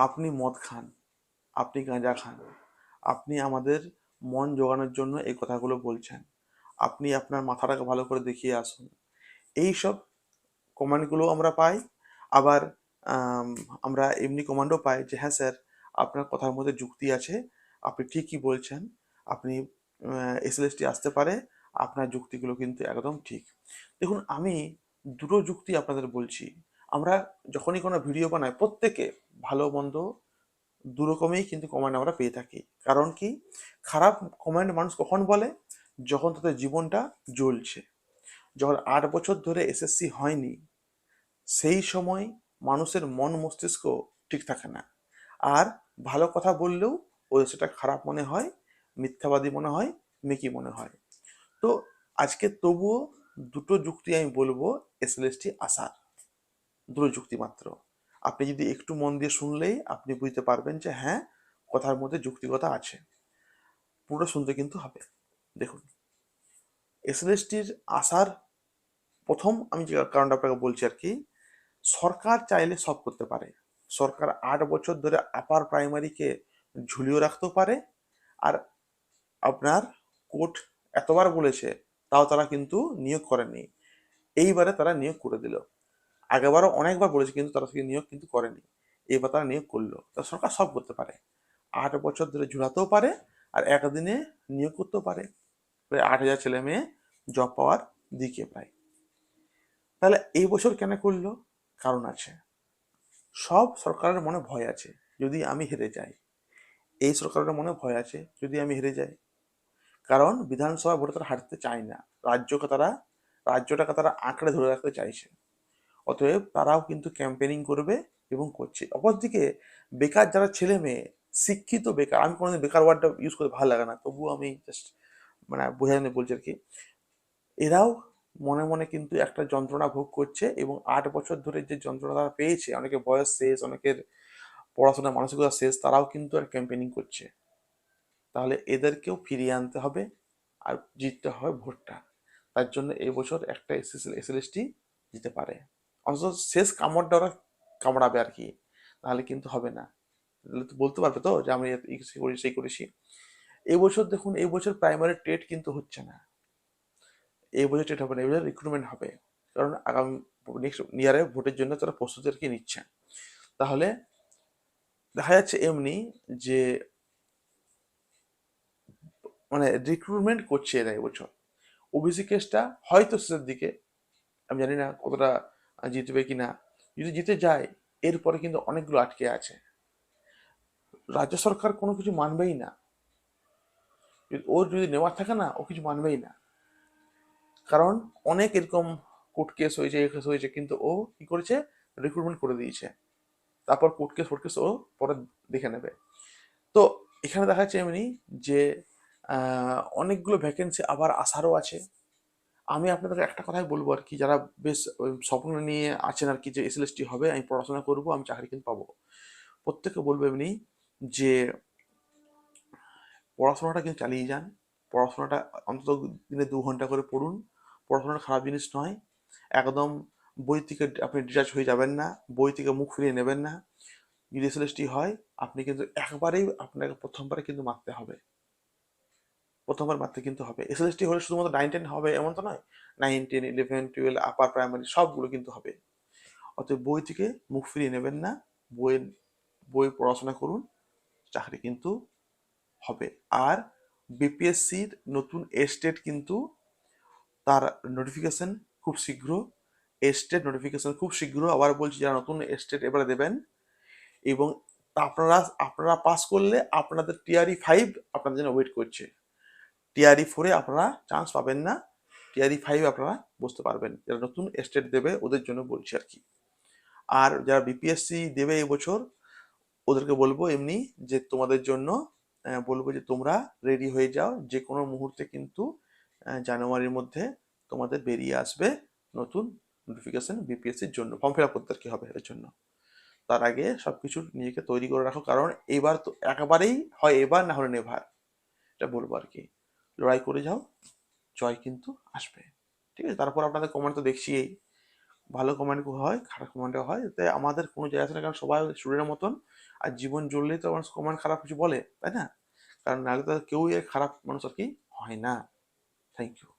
আপনি মদ খান, আপনি গাঁজা খান, আপনি আমাদের মন জোগানোর জন্য এই কথাগুলো বলছেন, আপনি আপনার মাথাটাকে ভালো করে দেখিয়ে আসুন, এইসব কমেন্টগুলো আমরা পাই। আবার আম, আমরা এমনি কমান্ডও পাই যে হ্যাঁ স্যার, আপনার কথার মধ্যে যুক্তি আছে, আপনি ঠিকই বলছেন, আপনি এসএলএসটি আসতে পারে, আপনার যুক্তিগুলো কিন্তু একদম ঠিক। দেখুন, আমি দুটো যুক্তি আপনাদের বলছি। আমরা যখনই কোনো ভিডিও বানাই, প্রত্যেকে ভালো মন্দ দু রকমেই কিন্তু কমেন্ট আমরা পেয়ে থাকি। কারণ কি? খারাপ কমেন্ট মানুষ কখন বলে? যখন তাদের জীবনটা জ্বলছে, যখন 8 বছর ধরে এসএসসি হয়নি, সেই সময় মানুষের মন মস্তিষ্ক ঠিক থাকে না। আর ভালো কথা বললেও ওদের সেটা খারাপ মনে হয়, মিথ্যাবাদী মনে হয়, মেকি মনে হয়। তো আজকে তবুও দুটো যুক্তি আমি বলবো এসএলএসটি আসার। দুটো যুক্তি মাত্র। আপনি যদি একটু মন দিয়ে শুনলেই আপনি বুঝতে পারবেন যে হ্যাঁ, কথার মধ্যে যুক্তিকতা আছে। পুরো শুনতে কিন্তু হবে। দেখুন, এসএলএসটির আসার প্রথম আমি যে কারণটা আপনাকে বলছি আর কি, সরকার চাইলে সব করতে পারে। সরকার 8 বছর ধরে আপার প্রাইমারিকে ঝুলিয়ে রাখতেও পারে। আর আপনার কোর্ট এতবার বলেছে, তাও তারা কিন্তু নিয়োগ করেনি। এইবারে তারা নিয়োগ করে দিল। আগেবারও অনেকবার বলেছে, কিন্তু তারা সেই নিয়োগ কিন্তু করেনি। এবার তারা নিয়োগ করলো। তা সরকার সব করতে পারে। 8 বছর ধরে ঝুলাতেও পারে, আর একদিনে নিয়োগ করতেও পারে। প্রায় 8,000 ছেলে মেয়ে জব পাওয়ার দিকে প্রায়। তাহলে এই বছর কেন করলো? কারণ আছে। সব সরকারের মনে ভয় আছে, যদি আমি হেরে যাই। এই সরকারের মনে ভয় আছে, যদি আমি হেরে যাই। কারণ বিধানসভা ভোটে তারা হারতে চায় না। রাজ্যকে তারা রাজ্যটাকে তারা আঁকড়ে ধরে রাখতে চাইছে। অতএব তারাও কিন্তু ক্যাম্পেনিং করবে এবং করছে। অপরদিকে বেকার যারা ছেলে মেয়ে, শিক্ষিত বেকার, আমি কোনোদিন বেকার ওয়ার্ডটা ইউজ করতে ভালো লাগে না, তবুও আমি জাস্ট মানে বোঝানো বলছি আর কি। এরাও মনে মনে কিন্তু একটা যন্ত্রণা ভোগ করছে, এবং 8 বছর ধরে যে যন্ত্রণা তারা পেয়েছে, অনেকের বয়স শেষ, অনেকের পড়াশোনার মানসিকতা শেষ, তারাও কিন্তু আর ক্যাম্পেনিং করছে। তাহলে এদেরকেও ফিরিয়ে আনতে হবে, আর জিততে হবে ভোটটা। তার জন্য এই বছর একটা এসএলএসটি জিতে পারে। অন্তত শেষ কামড়টা ওরা কামড়াবে আর কি, নাহলে কিন্তু হবে না। নাহলে তো বলতে পারবে তো যে আমি এই করি সেই করেছি। এই বছর দেখুন, এই বছর প্রাইমারি টেট কিন্তু হচ্ছে না। এই বছর টেট হবে না, এই বছর রিক্রুটমেন্ট হবে। কারণ আগামী নেক্সট ইয়ারে ভোটের জন্য তারা প্রস্তুতি আর কি নিচ্ছে। তাহলে দেখা যাচ্ছে এমনি যে মানে রিক্রুটমেন্ট করছে এরা এবছর। ওবিসি কেসটা হয়তো শেষের দিকে, আমি জানি না কতটা জিতবে কিনা। যদি জিতে যায়, এরপরে কিন্তু অনেকগুলো আটকে আছে। রাজ্য সরকার কোনো কিছু মানবেই না। ওর যদি নেওয়ার থাকে না, ও কিছু মানবেই না। কারণ অনেক এরকম কোর্ট কেস হয়েছে, এ কেস হয়েছে, কিন্তু ও কি করেছে? রিক্রুটমেন্ট করে দিয়েছে। তারপর কোর্ট কেস ফোর্ট কেস ও পরে দেখে নেবে। তো এখানে দেখা যাচ্ছে এমনি যে অনেকগুলো ভ্যাকেন্সি আবার আসারও আছে। আমি আপনাদের একটা কথাই বলবো আর কি, যারা বেশ স্বপ্ন নিয়ে আছেন আর কি যে এসএলএসটি হবে, আমি পড়াশোনা করব, আমি চাকরি কিন্তু পাবো, প্রত্যেককে বলবো এমনি যে পড়াশোনাটা কিন্তু চালিয়ে যান। পড়াশোনাটা অন্তত দিনে 2 ঘন্টা করে পড়ুন। পড়াশোনাটা খারাপ জিনিস নয়। একদম বই থেকে আপনি ডিটাচ হয়ে যাবেন না, বই থেকে মুখ ফিরিয়ে নেবেন না। যদি এসএলএসটি হয়, আপনি কিন্তু একবারেই আপনাকে প্রথমবারে কিন্তু মারতে হবে। প্রথমবার মারতে কিন্তু হবে। এসএলএসটি হলে শুধুমাত্র 9-10 হবে এমন তো নয়। 9-10 11 12 আপার প্রাইমারি সবগুলো কিন্তু হবে। অতএব বই থেকে মুখ ফিরিয়ে নেবেন না। বইয়ের বই পড়াশোনা করুন, চাকরি কিন্তু হবে। আর বিপিএসসির নতুন এস্টেট কিন্তু তার নোটিফিকেশন খুব শীঘ্র। এস্টেট নোটিফিকেশন খুব শীঘ্র, আবার বলছি, যারা নতুন এস্টেট এবারে দেবেন, এবং আপনারা আপনারা পাস করলে আপনাদের টিআরই 5 আপনাদের জন্য ওয়েট করছে। টিআরই 4 আপনারা চান্স পাবেন না, টিআরই 5 আপনারা বুঝতে পারবেন। যারা নতুন এস্টেট দেবে ওদের জন্য বলছি আর কি। আর যারা বিপিএসসি দেবে এবছর, ওদেরকে বলবো এমনি যে তোমাদের জন্য বলবো যে তোমরা রেডি হয়ে যাও। যে কোনো মুহূর্তে কিন্তু জানুয়ারির মধ্যে তোমাদের বেরিয়ে আসবে নতুন নোটিফিকেশন বিপিএসসির জন্য। ফর্ম ফিল আপ করতে আর কি হবে এর জন্য। তার আগে সবকিছু নিজেকে তৈরি করে রাখো, কারণ এবার তো একেবারেই হয়, এবার না হলে নেভার, এটা বলবো আর কি। লড়াই করে যাও, জয় কিন্তু আসবে। ঠিক আছে? তারপর আপনাদের কমেন্ট তো দেখছি, ভালো কমেন্ট হয়, খারাপ কমেন্টও হয়, তাই আমাদের কোনো জায়গা আছে না, কারণ সবাই স্টুডেন্টের মতন। আর জীবন জ্বললেই তো মানুষ কমেন্ট খারাপ কিছু বলে, তাই না? কারণ নাহলে তো কেউই খারাপ মানুষ আর কি হয় না। Thank you.